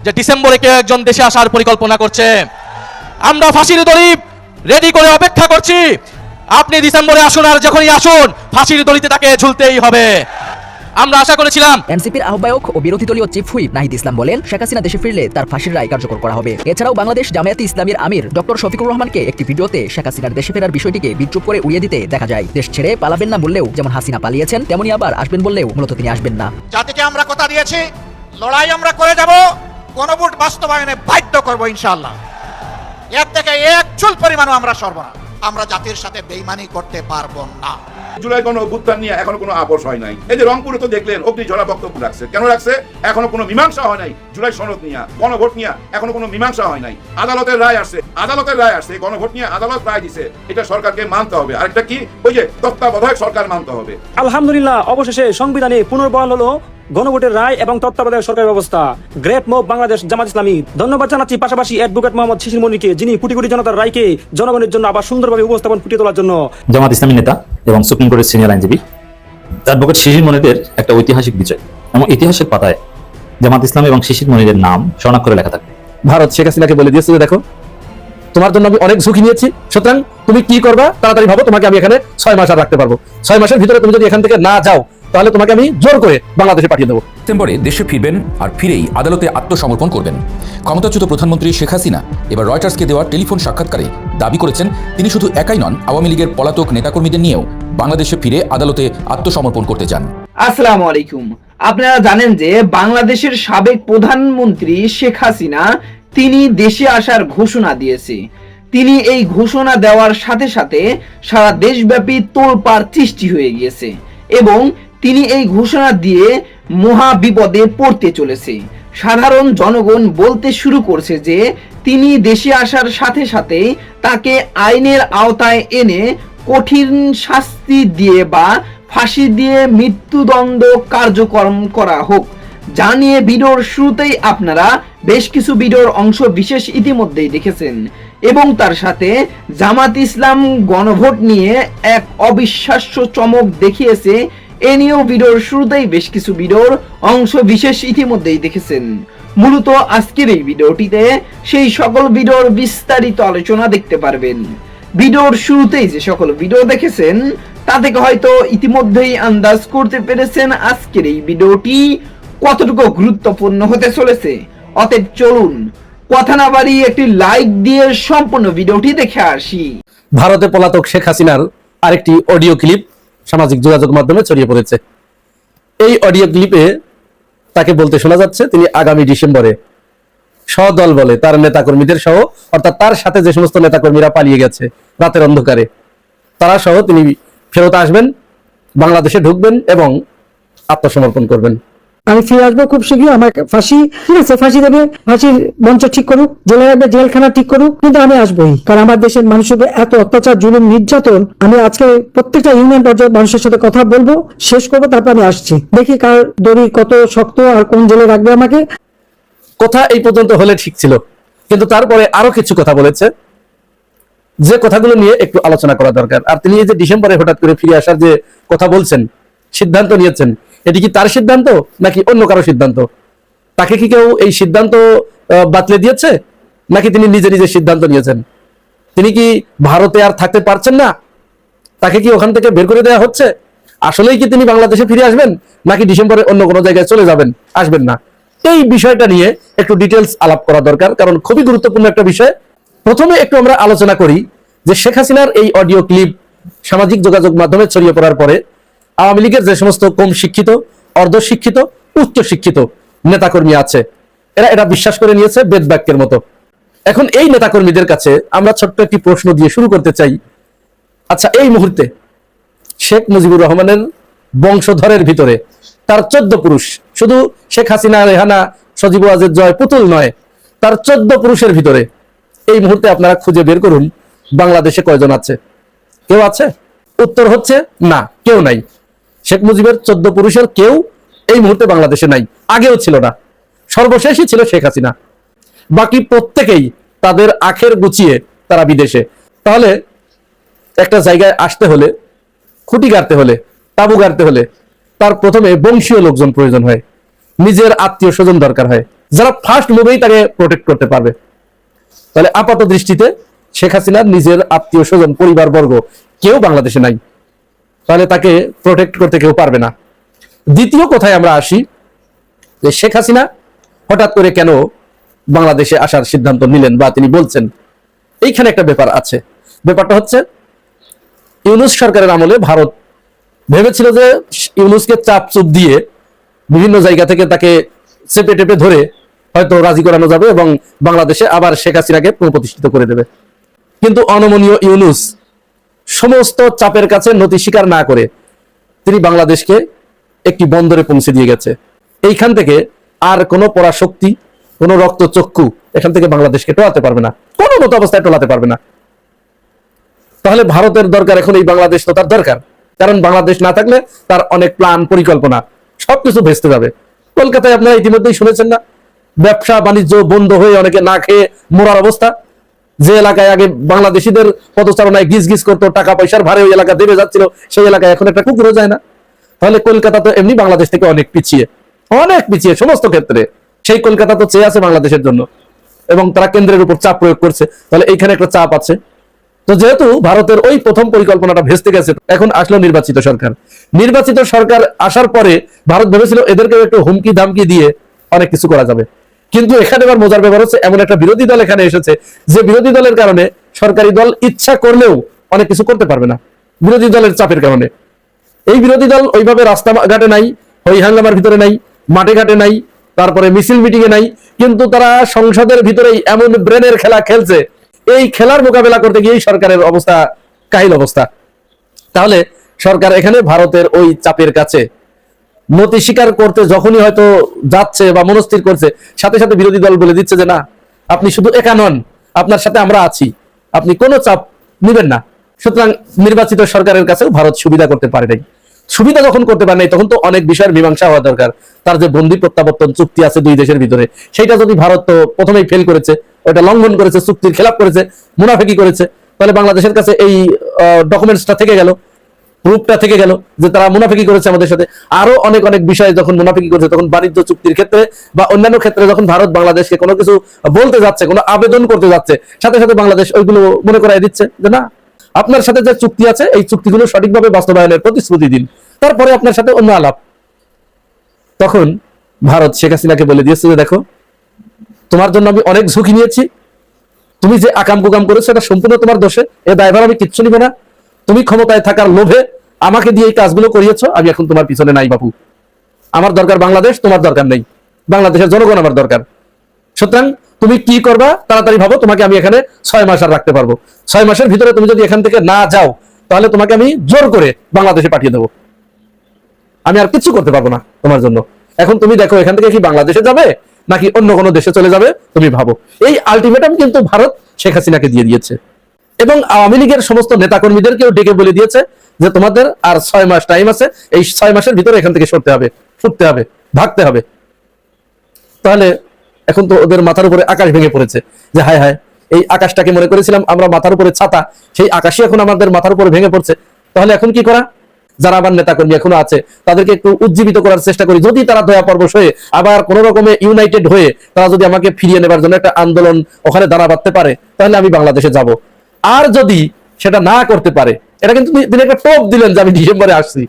যে ডিসেম্বরে কেউ একজন দেশে আসার পরিকল্পনা করছে। আমরা ফাঁসির দড়ি রেডি করে অপেক্ষা করছি। আপনি ডিসেম্বরে আসুন, আর যখনই আসুন ফাঁসির দড়িতে তাকে ঝুলতেই হবে। আমরা আশা করেছিলাম। এনসিপির আহ্বায়ক ও বিরোধী দলীয় চিফ হুইপ নাহিদ ইসলাম বলেন, শেখ হাসিনা দেশে ফিরলে তার ফাঁসির রায় কার্যকর করা হবে। এছাড়াও বাংলাদেশ জামায়াতে ইসলামীর আমির ডক্টর শফিকুর রহমানকে একটি ভিডিওতে শেখ হাসিনার দেশে ফেরার বিষয়টিকে বিদ্রুপ করে উড়িয়ে দিতে দেখা যায়। দেশ ছেড়ে পালাবেন না বললেও যেমন হাসিনা পালিয়েছেন, তেমনি আবার আসবেন বললেও মূলত তিনি আসবেন না। জাতিকে আমরা কথা দিয়েছি, লড়াই আমরা করে যাব, গণভোট বাস্তবায়নে বাধ্য করব ইনশাআল্লাহ। এর থেকে এক চুল পরিমাণও আমরা সরব না। আমরা জাতির সাথে বেইমানি করতে পারবো না। জুলাই গণ অভ্যুত্থান নিয়ে এখনো কোনো আপোষ হয় নাই। এই যে রংপুরে তো দেখলেন অগ্নিঝরা বক্তব্য রাখছে। কেন রাখছে? এখনো কোনো মীমাংসা হয় নাই। জুলাই সনদ নিয়ে, গণভোট নিয়ে এখনো কোনো মীমাংসা হয় নাই। আদালতের রায় আসছে, গণভোট নিয়ে আদালত রায় দিছে, এটা সরকারকে মানতে হবে। আরেকটা কি, ওই যে তত্ত্বাবধায়ক সরকার মানতে হবে। আলহামদুলিল্লাহ, অবশেষে সংবিধানে পুনর্বহাল হলো গণভোটের রায় এবং তত্ত্বাবধায়ক সরকার ব্যবস্থা। Great move Bangladesh Jamaat Islami. ধন্যবাদ জানাচ্ছি পাশাপাশি অ্যাডভোকেট মোহাম্মদ শিশির মনিরকে, যিনি কোটি কোটি জনতার রায়কে জনগণের জন্য আবার সুন্দরভাবে উপস্থাপন ফুটিয়ে তোলার জন্য। জামাত ইসলামী নেতা এবং সুপ্রিম কোর্টের সিনিয়র আইনজীবী অ্যাডভোকেট শিশির মনিরের একটা ঐতিহাসিক বিজয়, এবং ইতিহাসের পাতায় জামাত ইসলাম এবং শিশির মনিরের নাম স্বর্ণাক্ষরে লেখা থাকবে। ভারত শেখ হাসিনাকে বলে দিয়েছে যে দেখো, তোমার জন্য আমি অনেক ঝুঁকি নিয়েছি, সুতরাং তুমি কি করবা তাড়াতাড়ি ভাবো, তোমাকে আমি এখানে 6 মাস আর রাখতে পারবো। 6 মাসের ভিতরে তুমি যদি এখান থেকে না যাও, তাহলে তোমাকে আমি জোর করে বাংলাদেশে পাঠিয়ে দেবো। সেপ্টেম্বরে দেশে ফিরবেন, আর ফিরেই আদালতে আত্মসমর্পণ করবেন। ক্ষমতাচ্যুত প্রধানমন্ত্রী শেখ হাসিনা এবার রয়টার্সকে দেওয়া টেলিফোন সাক্ষাৎকারে দাবি করেছেন, তিনি শুধু একাই নন, আওয়ামী লীগের পলাতক নেতাকর্মীদের নিয়েও বাংলাদেশে ফিরে আদালতে আত্মসমর্পণ করতে চান। আসসালামু আলাইকুম। আপনারা জানেন যে বাংলাদেশের সাবেক প্রধানমন্ত্রী শেখ হাসিনা তিনি দেশে আসার ঘোষণা দিয়েছে। তিনি এই ঘোষণা দেওয়ার সাথে সাথে সারা দেশব্যাপী তোলপাড় সৃষ্টি হয়ে গিয়েছে এবং তিনি এই ঘোষণা দিয়ে মহা বিপদে পড়তে চলেছে। সাধারণ জনগণ বলতে শুরু করছে যে তিনি দেশে আসার সাথে সাথে তাকে আইনের আওতায় এনে কঠিন শাস্তি দিয়ে বা ফাঁসি দিয়ে মৃত্যুদণ্ড কার্যক্রম করা হোক। যা নিয়ে ভিডিওর শুরুতেই আপনারা বেশ কিছু ভিডিওর অংশ বিশেষ ইতিমধ্যেই দেখেছেন, এবং তার সাথে জামাত ইসলাম গণভোট নিয়ে এক অবিশ্বাস্য চমক দেখিয়েছে। এ নিয়েও ভিডিওর শুরুতেই বেশ কিছু ভিডিওর অংশ বিশেষ ইতিমধ্যেই দেখেছেন। মূলত আজকের এই ভিডিওটিতে সেই সকল ভিডিওর বিস্তারিত আলোচনা দেখতে পারবেন। ভিডিওর শুরুতেই যে সকল ভিডিও দেখেছেন তা থেকে হয়তো ইতিমধ্যেই আন্দাজ করতে পেরেছেন আজকের এই ভিডিওটি কতটুকু গুরুত্বপূর্ণ হতে চলেছে। অতএব চলুন কথা না বাড়িয়ে একটি লাইক দিয়ে সম্পূর্ণ ভিডিওটি দেখে আসি। ভারতে পলাতক শেখ হাসিনার আরেকটি অডিও ক্লিপ সামাজিক যোগাযোগ মাধ্যমে ছড়িয়ে পড়েছে। এই অডিও ক্লিপে তাকে বলতে শোনা যাচ্ছে তিনি আগামী ডিসেম্বরে সদল বলে তার নেতাকর্মীদের সহ, অর্থাৎ তার সাথে যে সমস্ত নেতাকর্মীরা পালিয়ে গেছে রাতের অন্ধকারে, তারা সহ তিনি ফেরত আসবেন, বাংলাদেশে ঢুকবেন এবং আত্মসমর্পণ করবেন। আমি ফিরে আসবো খুব শীঘ্রই। আমার ফাঁসি ঠিক আছে, ফাঁসি দেবে, ফাঁসির মঞ্চ ঠিক করুক, জেলে রাখবে, জেলখানা ঠিক করুক, কিন্তু আমি আসবোই। কারণ আমার দেশের মানুষের এত অত্যাচার, জুলুম, নির্যাতন, আমি আজকে প্রত্যেকটা ইউনিয়ন পর্যায়ে মানুষের সাথে কথা বলবো, শেষ করবো, তারপর আমি আসছি। দেখি কার দড়ি কত শক্ত আর কোন জেলে রাখবে আমাকে। কথা এই পর্যন্ত হলে ঠিক ছিল, কিন্তু তারপরে আরো কিছু কথা বলেছে যে কথাগুলো নিয়ে একটু আলোচনা করা দরকার। আর তিনি এই যে ডিসেম্বরে হঠাৎ করে ফিরে আসার যে কথা বলছেন, সিদ্ধান্ত নিয়েছেন, এটি কি তার সিদ্ধান্ত নাকি অন্য কারো সিদ্ধান্ত? তাকে কি কেউ এই সিদ্ধান্ত বাতলে দিয়েছে, নাকি তিনি নিজে নিজে সিদ্ধান্ত নিয়েছেন? তিনি কি ভারতে আর থাকতে পারছেন না? তাকে কি ওখান থেকে বের করে দেওয়া হচ্ছে? আসলেই কি তিনি বাংলাদেশে ফিরে আসবেন, নাকি ডিসেম্বরে অন্য কোনো জায়গায় চলে যাবেন, আসবেন না? এই বিষয়টা নিয়ে একটু ডিটেলস আলাপ করা দরকার, কারণ খুবই গুরুত্বপূর্ণ একটা বিষয়। প্রথমে একটু আমরা আলোচনা করি যে শেখ হাসিনার এই অডিও ক্লিপ সামাজিক যোগাযোগ মাধ্যমে ছড়িয়ে পড়ার পরে আওয়ামী লীগের যে সমস্ত কম শিক্ষিত, অর্ধশিক্ষিত, উচ্চ শিক্ষিত নেতাকর্মী আছে, এরা এটা বিশ্বাস করে নিয়েছে বেদবাক্যের মতো। এখন এই নেতাকর্মীদের কাছে আমরা ছোট্ট একটি প্রশ্ন দিয়ে শুরু করতে চাই। আচ্ছা, এই মুহূর্তে শেখ মুজিবুর রহমানের বংশধরের ভিতরে তার 14 পুরুষ, শুধু শেখ হাসিনা, রেহানা, সজীব ওয়াজেদ জয়, পুতুল নয়, তার 14 পুরুষের ভিতরে এই মুহূর্তে আপনারা খুঁজে বের করুন বাংলাদেশে কয়জন আছে? কেউ আছে? উত্তর হচ্ছে না, কেউ নাই। শেখ মুজিবের 14 পুরুষের কেউ এই মুহূর্তে বাংলাদেশে নাই, আগেও ছিল না, সর্বশেষই ছিল শেখ হাসিনা। বাকি প্রত্যেকেই তাদের আখের গুছিয়ে তারা বিদেশে। তাহলে একটা জায়গায় আসতে হলে, খুঁটি গাড়তে হলে, তাবু গাড়তে হলে তার প্রথমে বংশীয় লোকজন প্রয়োজন হয়, নিজের আত্মীয় স্বজন দরকার হয়। যারা ফার্স্ট মুভেই তাকে প্রোটেক্ট করতে পারবে। তাহলে আপাত দৃষ্টিতে শেখ হাসিনার নিজের আত্মীয় স্বজন পরিবার বর্গ কেউ বাংলাদেশে নাই, তাহলে তাকে প্রোটেক্ট করতে কেউ পারবে না। দ্বিতীয় কথায় আমরা আসি যে শেখ হাসিনা হঠাৎ করে কেন বাংলাদেশে আসার সিদ্ধান্ত নিলেন বা তিনি বলছেন, এইখানে একটা ব্যাপার আছে। ব্যাপারটা হচ্ছে ইউনূস সরকারের আমলে ভারত ভেবেছিল যে ইউনূসকে চাপ চুপ দিয়ে বিভিন্ন জায়গা থেকে তাকে চেপে টেপে ধরে হয়তো রাজি করানো যাবে এবং বাংলাদেশে আবার শেখ হাসিনাকে পুনঃপ্রতিষ্ঠিত করে দেবে। কিন্তু অনমনীয় ইউনূস সমস্ত চাপের কাছে নতি স্বীকার না করে তিনি বাংলাদেশকে একটি বন্দরে পৌঁছে দিয়ে গেছে। এইখান থেকে আর কোনো পরাশক্তি, কোনো রক্তচক্ষু এখান থেকে বাংলাদেশকে টলাতে পারবে না, কোনো মতো অবস্থায় টলাতে পারবে না। তাহলে ভারতের দরকার এখন এই বাংলাদেশ, তো তার দরকার, কারণ বাংলাদেশ না থাকলে তার অনেক প্ল্যান পরিকল্পনা সবকিছু ভেস্তে যাবে। কলকাতায় আপনারা ইতিমধ্যেই শুনেছেন না, ব্যবসা বাণিজ্য বন্ধ হয়ে অনেকে না খেয়ে মরার অবস্থা। যে এলাকায় আগে বাংলাদেশিদের পদচারণায় গিজ গিজ করতো, টাকা পয়সার ভারে ওই এলাকা দেবে যাচ্ছিল, সেই এলাকায় এখন একটা কুকুরও যায় না। তাহলে কলকাতা তো এমনি বাংলাদেশ থেকে অনেক পিছিয়ে সমস্ত ক্ষেত্রে। সেই কলকাতা তো চেয়ে আছে বাংলাদেশের জন্য এবং তারা কেন্দ্রের উপর চাপ প্রয়োগ করছে, তাহলে এইখানে একটা চাপ আছে। তো যেহেতু ভারতের ওই প্রথম পরিকল্পনাটা ভেস্তে গেছে, এখন আসলো নির্বাচিত সরকার। নির্বাচিত সরকার আসার পরে ভারত ভেবেছিল এদেরকে একটু হুমকি ধামকি দিয়ে অনেক কিছু করা যাবে। কিন্তু এখানে আবার মজার ব্যাপার হচ্ছে, এমন একটা বিরোধী দল এখানে এসেছে যে বিরোধী দলের কারণে সরকারি দল ইচ্ছা করলেও অনেক কিছু করতে পারবে না, বিরোধী দলের চাপের কারণে। এই বিরোধী দল ওইভাবে রাস্তাঘাটে নাই, হই হাঙ্গামার ভিতরে নাই, মাঠে ঘাটে নাই, তারপরে মিছিল মিটিং এ নাই, কিন্তু তারা সংসদের ভিতরেই এমন ব্রেনের খেলা খেলছে, এই খেলার মোকাবেলা করতে গিয়ে সরকারের অবস্থা কাহিল অবস্থা। তাহলে সরকার এখানে ভারতের ওই চাপের কাছে নতি স্বীকার করতে যখনই হয়তো যাচ্ছে বা মনস্থির করছে, সাথে সাথে বিরোধী দল বলে দিচ্ছে যে না, আপনি শুধু একা নন, আপনার সাথে আমরা আছি, আপনি কোনো চাপ নেবেন না। সুতরাং নির্বাচিত সরকারের কাছেও ভারত সুবিধা করতে পারে নাই। সুবিধা যখন করতে পারে নাই, তখন তো অনেক বিষয়ের মীমাংসা হওয়া দরকার। তার যে বন্দি প্রত্যাবর্তন চুক্তি আছে দুই দেশের ভিতরে, সেইটা যদি ভারত তো প্রথমেই ফেল করেছে, ওটা লঙ্ঘন করেছে, চুক্তির খেলাপ করেছে, মুনাফিকি করেছে, তাহলে বাংলাদেশের কাছে এই ডকুমেন্টসটা থেকে গেল, প্রুফটা থেকে গেল যে তারা মুনাফিকি করেছে আমাদের সাথে। আরো অনেক অনেক বিষয়ে যখন মুনাফিকি করেছে, তখন বাণিজ্য চুক্তির ক্ষেত্রে বা অন্যান্য ক্ষেত্রে যখন ভারত বাংলাদেশকে কোনো কিছু বলতে যাচ্ছে, কোনো আবেদন করতে যাচ্ছে, সাথে সাথে বাংলাদেশ ওইগুলো মনে করাই দিচ্ছে যে না, আপনার সাথে যে চুক্তি আছে এই চুক্তিগুলো সঠিকভাবে বাস্তবায়নের প্রতিশ্রুতি দিন, তারপরে আপনার সাথে অন্য আলাপ। তখন ভারত শেখ হাসিনাকে বলে দিয়েছে যে দেখো, তোমার জন্য আমি অনেক ঝুঁকি নিয়েছি, তুমি যে আকাম কুকাম করেছো এটা সম্পূর্ণ তোমার দোষে, এ দায়ভার আমি কিচ্ছু নিব না। তুমি ক্ষমতায় থাকার লোভে আমাকে দিয়ে এই কাজগুলো করিয়েছো, আমি এখন তোমার পিছনে নাই বাবু। আমার দরকার বাংলাদেশ, তোমার দরকার নেই, বাংলাদেশের জনগণ আমার দরকার। সুতরাং তুমি কি করবা তাড়াতাড়ি ভাবো, তোমাকে আমি এখানে 6 মাস আর রাখতে পারবো। 6 মাসের ভিতরে তুমি যদি এখান থেকে না যাও, তাহলে তোমাকে আমি জোর করে বাংলাদেশে পাঠিয়ে দেবো, আমি আর কিছু করতে পারবো না তোমার জন্য। এখন তুমি দেখো এখান থেকে কি বাংলাদেশে যাবে নাকি অন্য কোনো দেশে চলে যাবে, তুমি ভাবো। এই আলটিমেটাম কিন্তু ভারত শেখ হাসিনাকে দিয়ে দিয়েছে এবং আওয়ামী লীগের সমস্ত নেতাকর্মীদেরকেও ডেকে বলে দিয়েছে যে তোমাদের আর 6 মাস টাইম আছে, এই 6 মাসের ভিতরে এখান থেকে সরতে হবে, ফুটতে হবে, ভাগতে হবে। তাহলে এখন তো ওদের মাথার উপরে আকাশ ভেঙে পড়েছে যে হায় হায়, এই আকাশটাকে মনে করেছিলাম আমরা মাথার উপরে ছাতা, সেই আকাশই এখন আমাদের মাথার উপরে ভেঙে পড়ছে। তাহলে এখন কি করা? যারা আমার নেতাকর্মী এখনো আছে তাদেরকে একটু উজ্জীবিত করার চেষ্টা করি, যদি তারা দয়া পরবশ হয়ে আবার কোন রকমে ইউনাইটেড হয়ে তারা যদি আমাকে ফিরিয়ে নেবার জন্য একটা আন্দোলন ওখানে দাঁড়া বাঁধতে পারে, তাহলে আমি বাংলাদেশে যাব। আর যদি সেটা না করতে পারে, এটা কিন্তু তিনি একটা টোপ দিলেন যে আমি ডিসেম্বরে আসছি,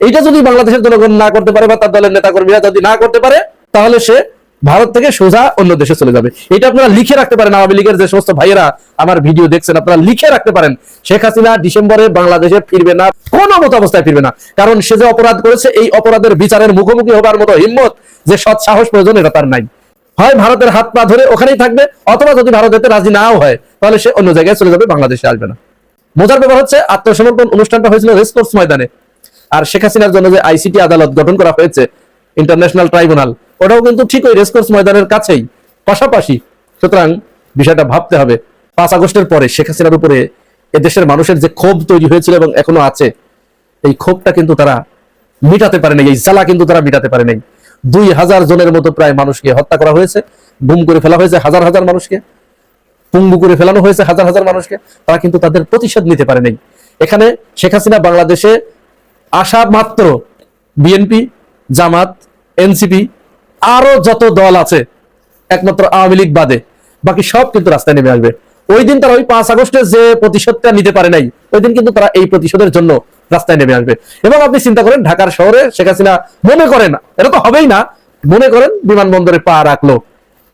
এইটা যদি বাংলাদেশের জনগণ না করতে পারে বা তার দলের নেতাকর্মীরা যদি না করতে পারে, তাহলে সে ভারত থেকে সোজা অন্য দেশে চলে যাবে। এটা আপনারা লিখে রাখতে পারেন, আওয়ামী লীগের যে সমস্ত ভাইয়েরা আমার ভিডিও দেখছেন, আপনারা লিখে রাখতে পারেন, শেখ হাসিনা ডিসেম্বরে বাংলাদেশে ফিরবে না, কোনো মতো অবস্থায় ফিরবে না। কারণ সে যে অপরাধ করেছে, এই অপরাধের বিচারের মুখোমুখি হবার মতো হিম্মত, যে সৎ সাহস প্রয়োজন, এটা তার নাই। হয় ভারতের হাত পা ধরে ওখানেই থাকবে, অথবা যদি ভারত এতে রাজি নাও হয়, তাহলে সে অন্য জায়গায় চলে যাবে, বাংলাদেশে আসবে না। মজার ব্যাপার হচ্ছে, আত্মসমর্পণ অনুষ্ঠানটা হয়েছিল রেসকোর্স ময়দানে, আর শেখ হাসিনার জন্য যে আইসিটি আদালত গঠন করা হয়েছে, ইন্টারন্যাশনাল ট্রাইব্যুনাল, ওটাও কিন্তু ঠিক ওই রেসকোর্স ময়দানের কাছেই, পাশাপাশি। সুতরাং বিষয়টা ভাবতে হবে। 5 আগস্টের পরে শেখ হাসিনার উপরে এদেশের মানুষের যে ক্ষোভ তৈরি হয়েছিল এবং এখনো আছে, এই ক্ষোভটা কিন্তু তারা মিটাতে পারে নাই, এই জ্বালা কিন্তু তারা মিটাতে পারে নাই। 2000 জনের মতো প্রায় মানুষকে হত্যা করা হয়েছে, গুম করে ফেলা হয়েছে হাজার হাজার মানুষকে, পঙ্গু করে ফেলানো হয়েছে হাজার হাজার মানুষকে, তারা কিন্তু তাদের প্রতিশোধ নিতে পারে নাই। এখানে শেখ হাসিনা বাংলাদেশে আসা মাত্র বিএনপি, জামাত, এনসিপি, আরো যত দল আছে একমাত্র আওয়ামী লীগ বাদে বাকি সব কিন্তু রাস্তায় নেমে আসবে। ওই দিন তারা ওই 5 আগস্টে যে প্রতিশোধটা নিতে পারে নাই, ওই দিন কিন্তু তারা এই প্রতিশোধের জন্য রাস্তায় নেমে আসবে। এবং আপনি চিন্তা করেন, ঢাকার শহরে শেখ হাসিনা মনে করেন, এটা তো হবেই না, মনে করেন বিমানবন্দরে পা রাখলো,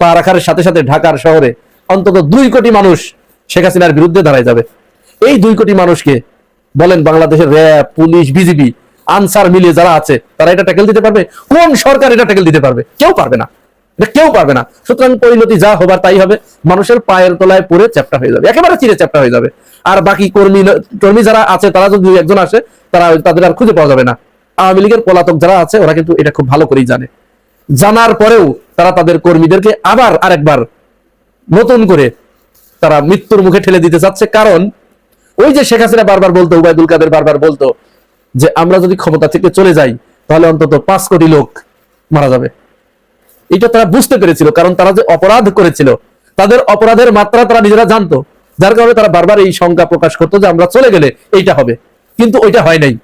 পা রাখার সাথে সাথে ঢাকার শহরে অন্তত 2 কোটি মানুষ শেখ হাসিনার বিরুদ্ধে দাঁড়ায় যাবে। এই 2 কোটি মানুষকে বলেন বাংলাদেশের র্যাব, পুলিশ, বিজিবি, আনসার মিলিয়ে যারা আছে তারা এটা ট্যাকেল দিতে পারবে? কোন সরকার এটা ট্যাকেল দিতে পারবে? কেউ পারবে না, কেউ পারবে না। সুতরাং পরিণতি যা হবার তাই হবে, মানুষের পায়ের তলায় পড়ে চ্যাপ্টা হয়ে যাবে, একেবারে চিরে চ্যাপ্টা হয়ে যাবে। আর বাকি কর্মী যারা আছে তারা যদি একজন আসে, তাদের আর খুঁজে পাওয়া যাবে না। আওয়ামী লীগের পলাতক যারা আছে ওরা কিন্তু এটা খুব ভালো করেই জানে। জানার পরেও তারা তাদের কর্মীদেরকে আবার আরেকবার নতুন করে তারা মৃত্যুর মুখে ঠেলে দিতে চাচ্ছে। কারণ ওই যে শেখ হাসিনা বারবার বলতো, উবাইদুল কাদের বারবার বলতো যে আমরা যদি ক্ষমতা থেকে চলে যাই তাহলে অন্তত 5 কোটি লোক মারা যাবে। এটা তারা বুঝতে পেরেছিল, কারণ তারা যে অপরাধ করেছিল তাদের অপরাধের মাত্রা তারা নিজেরা জানতো, যার কারণে তারা বারবার এই শঙ্কা প্রকাশ করতো যে আমরা চলে গেলে এইটা হবে। কিন্তু ওইটা হয় নাই।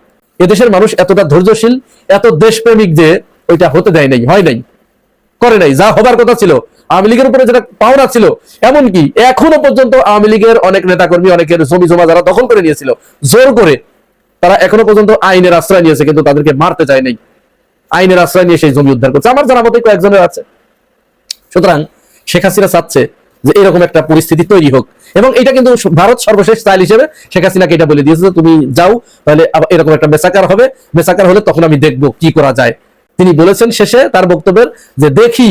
এদেশের মানুষ এতটা ধৈর্যশীল, এত দেশপ্রেমিক যে ওইটা হতে দেয় নাই, হয় নাই, করে নাই। যা হবার কথা ছিল, আওয়ামী লীগের উপরে যেটা পাওনা ছিল, এমনকি এখনো পর্যন্ত আওয়ামী লীগের অনেক নেতাকর্মী, অনেকের জমি জমা যারা দখল করে নিয়েছিল জোর করে, তারা এখনো পর্যন্ত আইনের আশ্রয় নিয়েছে, কিন্তু তাদেরকে মারতে চায় নাই। আইনের আশ্রয় নিয়ে সেই জমি উদ্ধার করছে, আমার জানা মতে কয়েকজনের আছে। সুতরাং শেখ হাসিনা চাচ্ছে যে এরকম একটা পরিস্থিতি তৈরি হোক, এবং এটা কিন্তু ভারত সর্বশেষ স্টাইল হিসেবে শেখ হাসিনাকে এটা বলে দিয়েছে, তুমি যাও, তাহলে এরকম একটা মেসাকার হবে, মেসাকার হলে তখন আমি দেখবো কি করা যায়। তিনি বলেছেন শেষে তার বক্তব্যের যে দেখি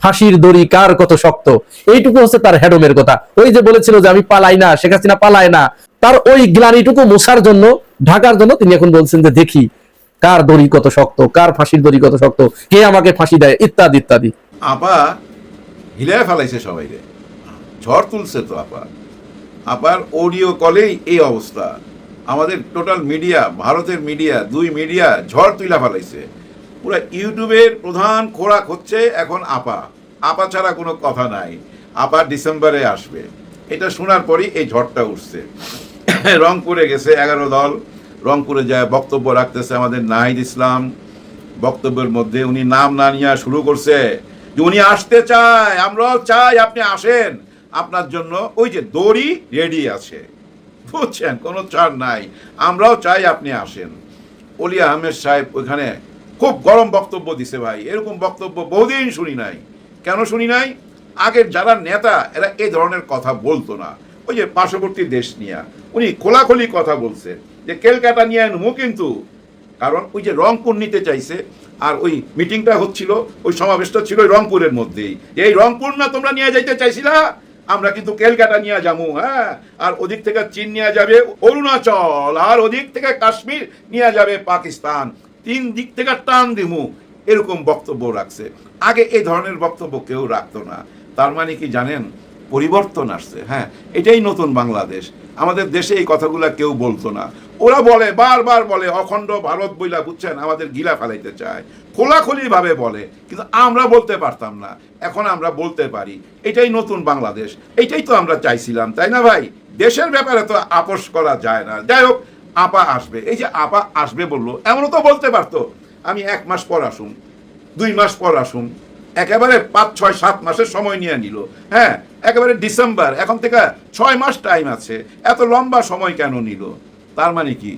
ফাঁসির দড়ি কার কত শক্ত, এইটুকু হচ্ছে তার হেডমের কথা। ওই যে বলেছিল যে আমি পালাই না, শেখ হাসিনা পালায় না, তার ওই গ্লানিটুকু মোছার জন্য, ঢাকার জন্য তিনি এখন বলছেন যে দেখি কার দড়ি কত শক্ত, কার ফাঁসির দড়ি কত শক্ত, কে আমাকে ফাঁসি দেয়, ইত্যাদি ইত্যাদি। আপা হিলায় ফেলাইছে সবাই রে, ঝড় তুলছে তো আপার অডিও কলেই এই অবস্থা। আমাদের টোটাল মিডিয়া, ভারতের মিডিয়া, 2 মিডিয়া ঝড় তুইলা ফেলাইছে। পুরো ইউটিউবের প্রধান খোরাক হচ্ছে এখন আপা ছাড়া কোনো কথা নাই। আপা ডিসেম্বরে আসবে, এটা শোনার পরই এই ঝড়টা উঠছে। রংপুরে গেছে 11 দল, রংপুরে যায় বক্তব্য রাখতেছে আমাদের নাহিদ ইসলাম। বক্তব্যের মধ্যে উনি নাম না নিয়ে শুরু করছে যে উনি আসতে চায়, আমরাও চাই আপনি আসেন, আপনার জন্য ওই যে দড়ি রেডি আছে, বুঝছেন, কোনো ছাড় নাই, আমরাও চাই আপনি আসেন। অলি আহমেদ সাহেব ওইখানে খুব গরম বক্তব্য দিছে ভাই, এরকম বক্তব্য বহুদিন শুনি নাই। কেন শুনি নাই? আগের যারা নেতা এরা এই ধরনের কথা বলতো না। ওই যে পার্শ্ববর্তী দেশ নিয়ে উনি খোলাখুলি কথা বলছে যে ক্যালকাটা নিয়ে আনবো, কিন্তু কারণ ওই যে রংপুর নিতে চাইছে, আর ওই মিটিংটা হচ্ছিল, ওই সমাবেশটা ছিল ওই রংপুরের মধ্যেই। এই রংপুর না তোমরা নিয়ে যাইতে চাইছিলা, আমরা কিন্তু ক্যালকাটা নিয়ে যাবো, হ্যাঁ, আর ওদিক থেকে চীন নিয়ে যাবে অরুণাচল, আর ওদিক থেকে কাশ্মীর নিয়ে যাবে পাকিস্তান, 3 দিক থেকে টান দিমু, এরকম বক্তব্য রাখছে। আগে এই ধরনের বক্তব্য কেউ রাখতো না। তার মানে কি জানেন, পরিবর্তন আসছে। হ্যাঁ, এটাই নতুন বাংলাদেশ। আমাদের দেশে এই কথাগুলা কেউ বলতো না, ওরা বলে, বারবার বলে অখণ্ড ভারত বইলা, বুঝছেন, আমাদের গিলা ফেলাইতে চায়, খোলাখুলি ভাবে বলে, কিন্তু আমরা বলতে পারতাম না, এখন আমরা বলতে পারি। এটাই নতুন বাংলাদেশ, এটাই তো আমরা চাইছিলাম, তাই না ভাই? দেশের ব্যাপারে তো আপোষ করা যায় না। যাই হোক, আপা আসবে, এই যে আপা আসবে বললো, এমনও তো বলতে পারতো আমি 1 মাস পর আসুন, 2 মাস পর আসুন, একেবারে 5, 6, 7 মাসের সময় নিয়ে নিল। হ্যাঁ, একেবারে ডিসেম্বর, এখন থেকে 6 মাস টাইম আছে, এত লম্বা সময় কেন নিল? তার মানে কি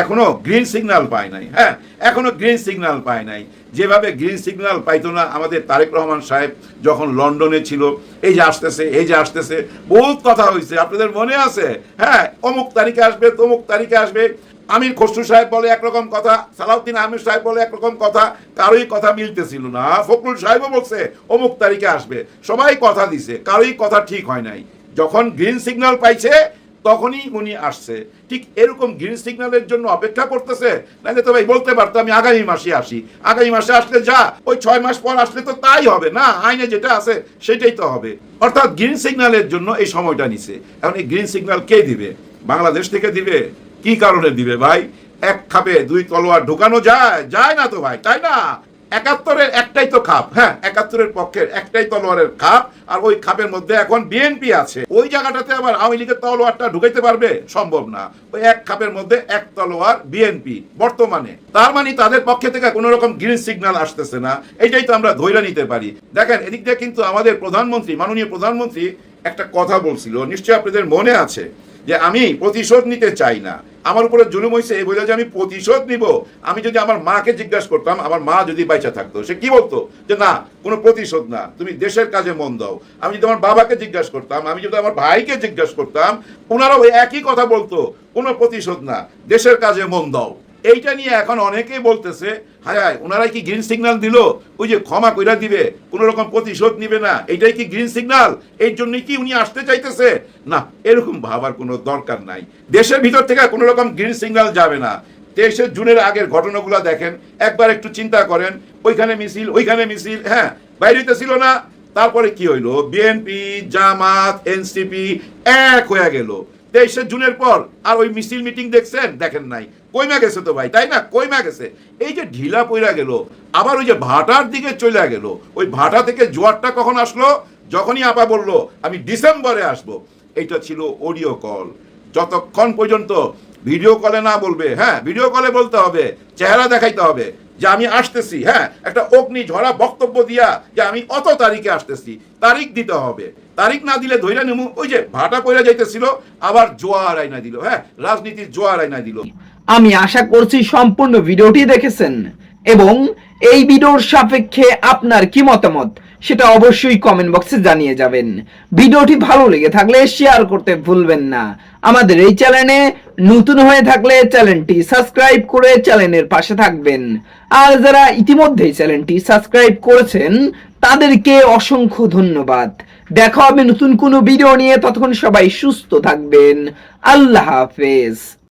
এখনো গ্রিন সিগন্যাল পায় নাই? হ্যাঁ, এখনো গ্রিন সিগন্যাল পায় নাই। যেভাবে গ্রিন সিগন্যাল পাইতো না আমাদের তারেক রহমান সাহেব যখন লন্ডনে ছিল, এই যে আসতেছে, এই যে আসতেছে, বহুত কথা হয়েছে, আপনাদের মনে আছে? হ্যাঁ, অমুক তারিখে আসবে, তমুক তারিখে আসবে। আমির খসরু সাহেব বলে একরকম কথা, সালাউদ্দিন আহমেদ সাহেব বলে একরকম কথা, কারোই কথা মিলতেছিল না। ফখরুল সাহেবও বলছে অমুক তারিখে আসবে, সবাই কথা দিছে, কারোই কথা ঠিক হয় নাই। যখন গ্রিন সিগন্যাল পাইছে তখনই উনি আসছে। ঠিক এরকম গ্রিন সিগন্যালের জন্য অপেক্ষা করতেছে, নাহলে তো ভাই বলতে পারতো আমি আগামী মাসে আসি, আগামী মাসে আসলে যা, ওই 6 মাস পর আসলে তো তাই হবে না, আইনে যেটা আছে সেটাই তো হবে। অর্থাৎ গ্রিন সিগন্যালের জন্য এই সময়টা নিছে। এখন এই গ্রিন সিগন্যাল কে দিবে? বাংলাদেশ থেকে দিবে? কি কারণে দিবে ভাই? 1 খাপে 2 তলোয়ার ঢুকানো যায়? যায় না তো ভাই, তাই না? একাত্তরের একটাই তো খাপ, হ্যাঁ 71-এর পক্ষের একটাই তলোয়ারের খাপ, আর ওই খাপের মধ্যে এখন বিএনপি আছে। ওই জায়গাটাতে আবার আওয়ামী লীগের তলোয়ারটা ঢুকাইতে পারবে? সম্ভব না। ওই এক খাপের মধ্যে এক তলোয়ার বিএনপি বর্তমানে। তার মানে তাদের পক্ষে থেকে কোনো রকম গ্রিন সিগন্যাল আসতেছে না, এটাই তো আমরা ধইরা নিতে পারি। দেখেন এদিক দিয়ে কিন্তু আমাদের প্রধানমন্ত্রী, মাননীয় প্রধানমন্ত্রী একটা কথা বলছিল, নিশ্চয়ই আপনাদের মনে আছে, যে আমি প্রতিশোধ নিতে চাই না, আমার উপরে জুলুম হয়েছে এই বলে যে আমি প্রতিশোধ নিব। আমি যদি আমার মাকে জিজ্ঞাসা করতাম, আমার মা যদি বাইচা থাকতো, সে কি বলতো? যে না, কোনো প্রতিশোধ না, তুমি দেশের কাজে মন দাও। আমি যদি আমার বাবাকে জিজ্ঞাসা করতাম, আমি যদি আমার ভাইকে জিজ্ঞাসা করতাম, ওনারাও একই কথা বলতো, কোনো প্রতিশোধ না, দেশের কাজে মন দাও। এইটা নিয়ে এখন অনেকেই বলতেছে, হায় হায় ওনারাই কি গ্রিন সিগন্যাল দিল, ওই যে ক্ষমা কইরা দিবে, কোনো রকম প্রতিশোধ নিবে না, এইটাই কি গ্রিন সিগন্যাল? এই জন্যই কি উনি আসতে চাইতেছে? না, এরকম ভাবার কোনো দরকার নাই। দেশের ভিতর থেকে কোনো রকম গ্রিন সিগন্যাল যাবে না। 23শে জুনের আগের ঘটনাগুলো দেখেন, একবার একটু চিন্তা করেন, ওইখানে মিছিল, ওইখানে মিছিল, হ্যাঁ বাইরেতে ছিল না। তারপরে কি হইলো? বিএনপি, জামাত, এনসিপি এক হয়ে গেল। 23শে জুনের পর আর ওই মিছিল মিটিং দেখছেন? দেখেন নাই। কইমা গেছে তো ভাই, তাই না? কইমা গেছে। এই যে ঢিলা পইরা গেল, আবার ওই যে ভাটার দিকে চলে গেল। ওই ভাটা থেকে জোয়ারটা কখন আসলো? যখনই আপা বললো আমি ডিসেম্বরে আসবো। এটা ছিল অডিও কল। যতক্ষণ পর্যন্ত ভিডিও কলে না বলবে, হ্যাঁ ভিডিও কলে বলতে হবে, চেহারা দেখাইতে হবে যে আমি আসতেছি, হ্যাঁ একটা অগ্নি ঝরা বক্তব্য দিয়া যে আমি অত তারিখে আসতেছি, তারিখ দিতে হবে। তারিখ না দিলে ধইরা নিমু। ওই যে ভাটা পইরা যাইতেছিল, আবার জোয়ার আইনা দিল, হ্যাঁ রাজনীতির জোয়ার আইনা দিল। আমি আশা করছি সম্পূর্ণ ভিডিওটি দেখেছেন এবং এই ভিডিওর সাপেক্ষে আপনার কি মতামত সেটা অবশ্যই কমেন্ট বক্সে জানিয়ে যাবেন। ভিডিওটি ভালো লেগে থাকলে শেয়ার করতে ভুলবেন না। আমাদের এই চ্যানেলে নতুন হয়ে থাকলে চ্যানেলটি সাবস্ক্রাইব করে চ্যানেলের পাশে থাকবেন। আর যারা ইতিমধ্যেই চ্যানেলটি সাবস্ক্রাইব করেছেন তাদেরকে অসংখ্য ধন্যবাদ। দেখা হবে নতুন কোনো ভিডিও নিয়ে, ততক্ষণ সবাই সুস্থ থাকবেন। আল্লাহ হাফেজ।